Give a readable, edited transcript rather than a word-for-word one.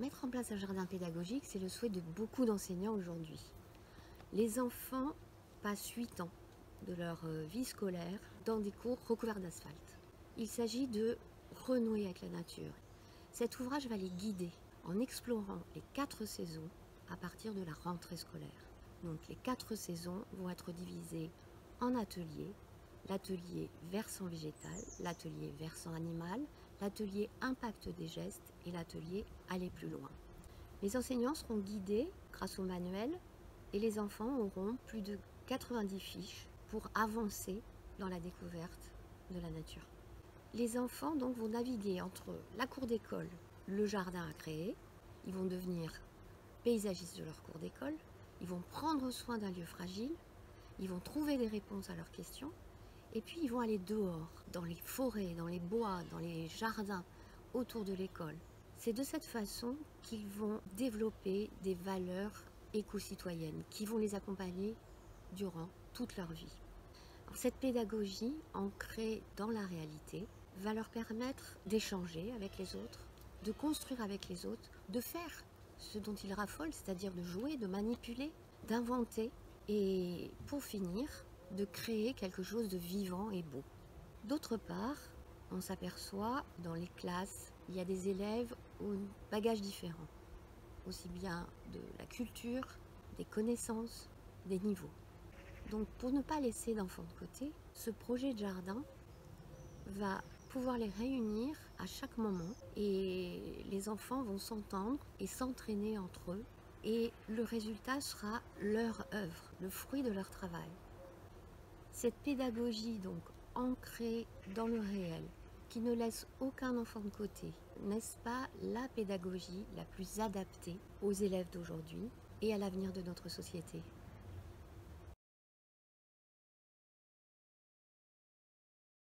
Mettre en place un jardin pédagogique, c'est le souhait de beaucoup d'enseignants aujourd'hui. Les enfants passent 8 ans de leur vie scolaire dans des cours recouverts d'asphalte. Il s'agit de renouer avec la nature. Cet ouvrage va les guider en explorant les 4 saisons à partir de la rentrée scolaire. Donc les 4 saisons vont être divisées en ateliers. L'atelier versant végétal, l'atelier versant animal, l'atelier impact des gestes et l'atelier aller plus loin. Les enseignants seront guidés grâce au manuel et les enfants auront plus de 90 fiches pour avancer dans la découverte de la nature. Les enfants donc vont naviguer entre la cour d'école, le jardin à créer, ils vont devenir paysagistes de leur cour d'école, ils vont prendre soin d'un lieu fragile, ils vont trouver des réponses à leurs questions. Et puis ils vont aller dehors, dans les forêts, dans les bois, dans les jardins autour de l'école. C'est de cette façon qu'ils vont développer des valeurs éco-citoyennes qui vont les accompagner durant toute leur vie. Alors, cette pédagogie ancrée dans la réalité va leur permettre d'échanger avec les autres, de construire avec les autres, de faire ce dont ils raffolent, c'est-à-dire de jouer, de manipuler, d'inventer et pour finir, de créer quelque chose de vivant et beau. D'autre part, on s'aperçoit dans les classes, il y a des élèves aux bagages différents, aussi bien de la culture, des connaissances, des niveaux. Donc pour ne pas laisser d'enfants de côté, ce projet de jardin va pouvoir les réunir à chaque moment et les enfants vont s'entendre et s'entraîner entre eux et le résultat sera leur œuvre, le fruit de leur travail. Cette pédagogie donc ancrée dans le réel, qui ne laisse aucun enfant de côté, n'est-ce pas la pédagogie la plus adaptée aux élèves d'aujourd'hui et à l'avenir de notre société ?